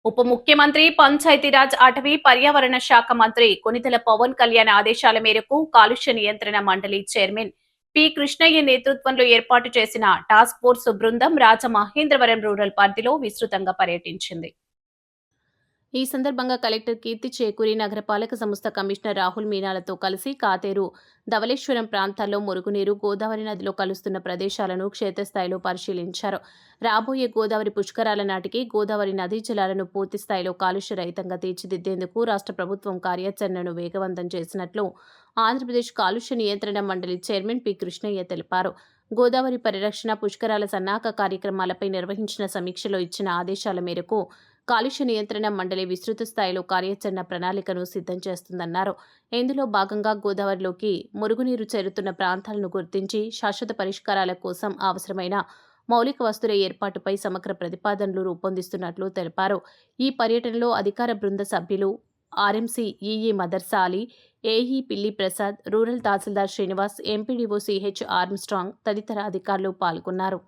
ఉప ముఖ్యమంత్రి, పంచాయతీరాజ్, అటవీ, పర్యావరణ శాఖ మంత్రి కొనిదెల పవన్ కళ్యాణ్ ఆదేశాల మేరకు కాలుష్య నియంత్రణ మండలి చైర్మన్ పి కృష్ణయ్య నేతృత్వంలో ఏర్పాటు చేసిన టాస్క్ ఫోర్స్ బృందం రాజమహేంద్రవరం రూరల్ పరిధిలో విస్తృతంగా పర్యటించింది. ఈ సందర్భంగా కలెక్టర్ కీర్తి చేకూరి నగరపాలక సంస్థ కమిషనర్ రాహుల్ మీనాలతో కలిసి కాతేరు, ధవళేశ్వరం ప్రాంతాల్లో మురుగునీరు గోదావరి నదిలో కలుస్తున్న ప్రదేశాలను క్షేత్రస్థాయిలో పరిశీలించారు. రాబోయే గోదావరి పుష్కరాల నాటికి గోదావరి నదీ జలాలను పూర్తి స్థాయిలో కాలుష్య రహితంగా తీర్చిదిద్దేందుకు రాష్ట్ర ప్రభుత్వం కార్యాచరణను వేగవంతం చేసినట్లు ఆంధ్రప్రదేశ్ కాలుష్య నియంత్రణ మండలి చైర్మన్ పి కృష్ణయ్య తెలిపారు. గోదావరి పరిరక్షణ, పుష్కరాల సన్నాహక కార్యక్రమాలపై నిర్వహించిన సమీక్షలో ఇచ్చిన ఆదేశాల మేరకు కాలుష్య నియంత్రణ మండలి విస్తృత స్థాయిలో కార్యాచరణ ప్రణాళికను సిద్ధం చేస్తుందన్నారు. ఇందులో భాగంగా గోదావరిలోకి మురుగునీరు చేరుతున్న ప్రాంతాలను గుర్తించి శాశ్వత పరిష్కారాల కోసం అవసరమైన మౌలిక వస్తువుల ఏర్పాటుపై సమగ్ర ప్రతిపాదనలు రూపొందిస్తున్నట్లు తెలిపారు. ఈ పర్యటనలో అధికార బృంద సభ్యులు ఆర్ఎంసీ ఈఈ మదర్సా అలీ, ఏఈ పిల్లి ప్రసాద్, రూరల్ తహసీల్దార్ శ్రీనివాస్, ఎంపీడీఓ సిహెచ్ ఆర్మ్స్ట్రాంగ్ తదితర అధికారులు పాల్గొన్నారు.